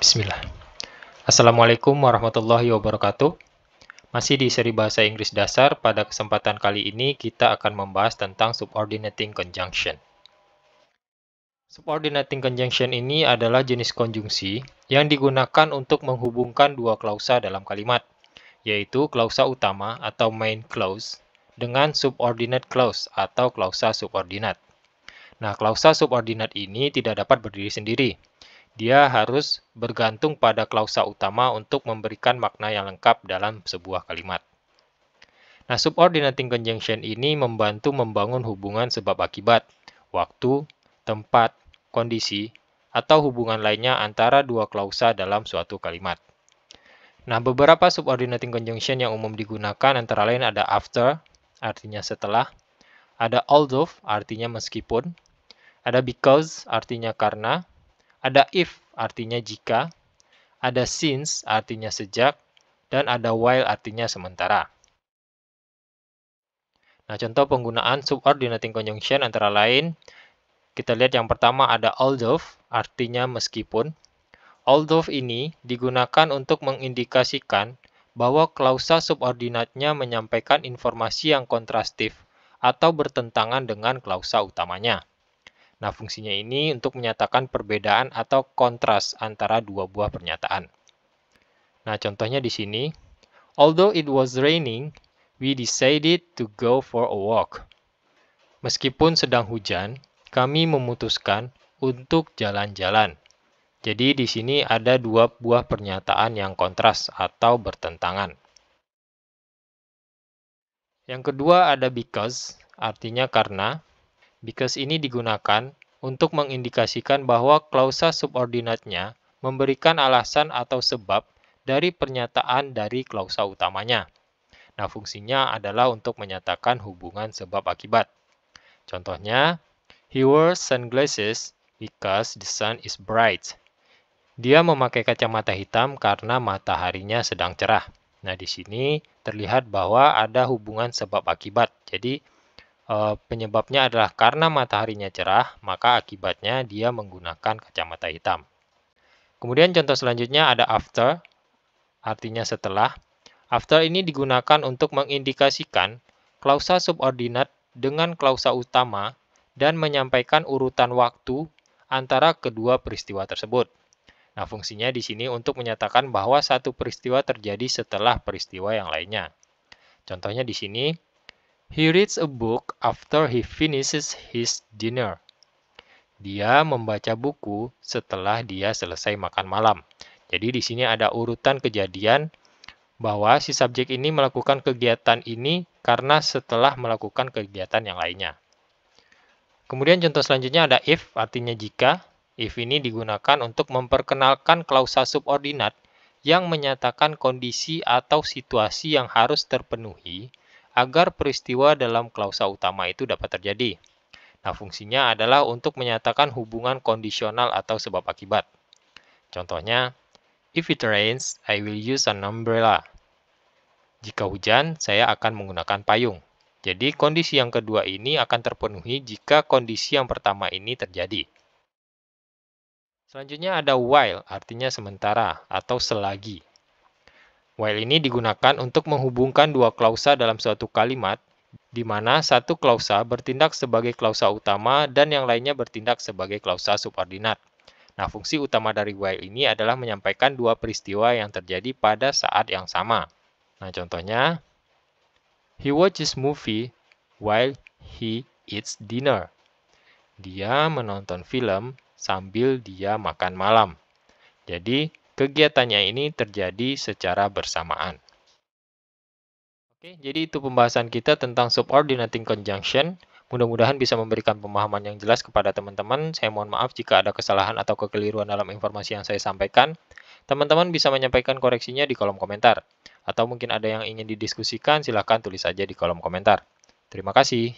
Bismillah. Assalamualaikum warahmatullahi wabarakatuh. Masih di seri bahasa Inggris dasar, pada kesempatan kali ini kita akan membahas tentang subordinating conjunction. Subordinating conjunction ini adalah jenis konjungsi yang digunakan untuk menghubungkan dua klausa dalam kalimat, yaitu klausa utama atau main clause dengan subordinate clause atau klausa subordinat. Nah, klausa subordinat ini tidak dapat berdiri sendiri. Dia harus bergantung pada klausa utama untuk memberikan makna yang lengkap dalam sebuah kalimat. Nah, subordinating conjunction ini membantu membangun hubungan sebab akibat, waktu, tempat, kondisi, atau hubungan lainnya antara dua klausa dalam suatu kalimat. Nah, beberapa subordinating conjunction yang umum digunakan antara lain ada after, artinya setelah, ada although, artinya meskipun, ada because, artinya karena, ada if, artinya jika, ada since, artinya sejak, dan ada while, artinya sementara. Nah, contoh penggunaan subordinating conjunction antara lain, kita lihat yang pertama ada although, artinya meskipun. Although ini digunakan untuk mengindikasikan bahwa klausa subordinatnya menyampaikan informasi yang kontrastif atau bertentangan dengan klausa utamanya. Nah, fungsinya ini untuk menyatakan perbedaan atau kontras antara dua buah pernyataan. Nah, contohnya di sini, although it was raining, we decided to go for a walk. Meskipun sedang hujan, kami memutuskan untuk jalan-jalan. Jadi di sini ada dua buah pernyataan yang kontras atau bertentangan. Yang kedua ada because, artinya karena. Because ini digunakan untuk mengindikasikan bahwa klausa subordinatnya memberikan alasan atau sebab dari pernyataan dari klausa utamanya. Nah, fungsinya adalah untuk menyatakan hubungan sebab akibat. Contohnya, he wears sunglasses because the sun is bright. Dia memakai kacamata hitam karena mataharinya sedang cerah. Nah, di sini terlihat bahwa ada hubungan sebab akibat. Jadi, penyebabnya adalah karena mataharinya cerah, maka akibatnya dia menggunakan kacamata hitam. Kemudian contoh selanjutnya ada after, artinya setelah. After ini digunakan untuk mengindikasikan klausa subordinat dengan klausa utama dan menyampaikan urutan waktu antara kedua peristiwa tersebut. Nah, fungsinya di sini untuk menyatakan bahwa satu peristiwa terjadi setelah peristiwa yang lainnya. Contohnya di sini, he reads a book after he finishes his dinner. Dia membaca buku setelah dia selesai makan malam. Jadi di sini ada urutan kejadian bahwa si subjek ini melakukan kegiatan ini karena setelah melakukan kegiatan yang lainnya. Kemudian contoh selanjutnya ada if, artinya jika. If ini digunakan untuk memperkenalkan klausa subordinat yang menyatakan kondisi atau situasi yang harus terpenuhi agar peristiwa dalam klausa utama itu dapat terjadi. Nah, fungsinya adalah untuk menyatakan hubungan kondisional atau sebab akibat. Contohnya, if it rains, I will use an umbrella. Jika hujan, saya akan menggunakan payung. Jadi, kondisi yang kedua ini akan terpenuhi jika kondisi yang pertama ini terjadi. Selanjutnya ada while, artinya sementara atau selagi. While ini digunakan untuk menghubungkan dua klausa dalam suatu kalimat, di mana satu klausa bertindak sebagai klausa utama dan yang lainnya bertindak sebagai klausa subordinat. Nah, fungsi utama dari while ini adalah menyampaikan dua peristiwa yang terjadi pada saat yang sama. Nah, contohnya, he watches movie while he eats dinner. Dia menonton film sambil dia makan malam. Jadi, kegiatannya ini terjadi secara bersamaan. Oke, jadi itu pembahasan kita tentang subordinating conjunction. Mudah-mudahan bisa memberikan pemahaman yang jelas kepada teman-teman. Saya mohon maaf jika ada kesalahan atau kekeliruan dalam informasi yang saya sampaikan. Teman-teman bisa menyampaikan koreksinya di kolom komentar. Atau mungkin ada yang ingin didiskusikan, silahkan tulis saja di kolom komentar. Terima kasih.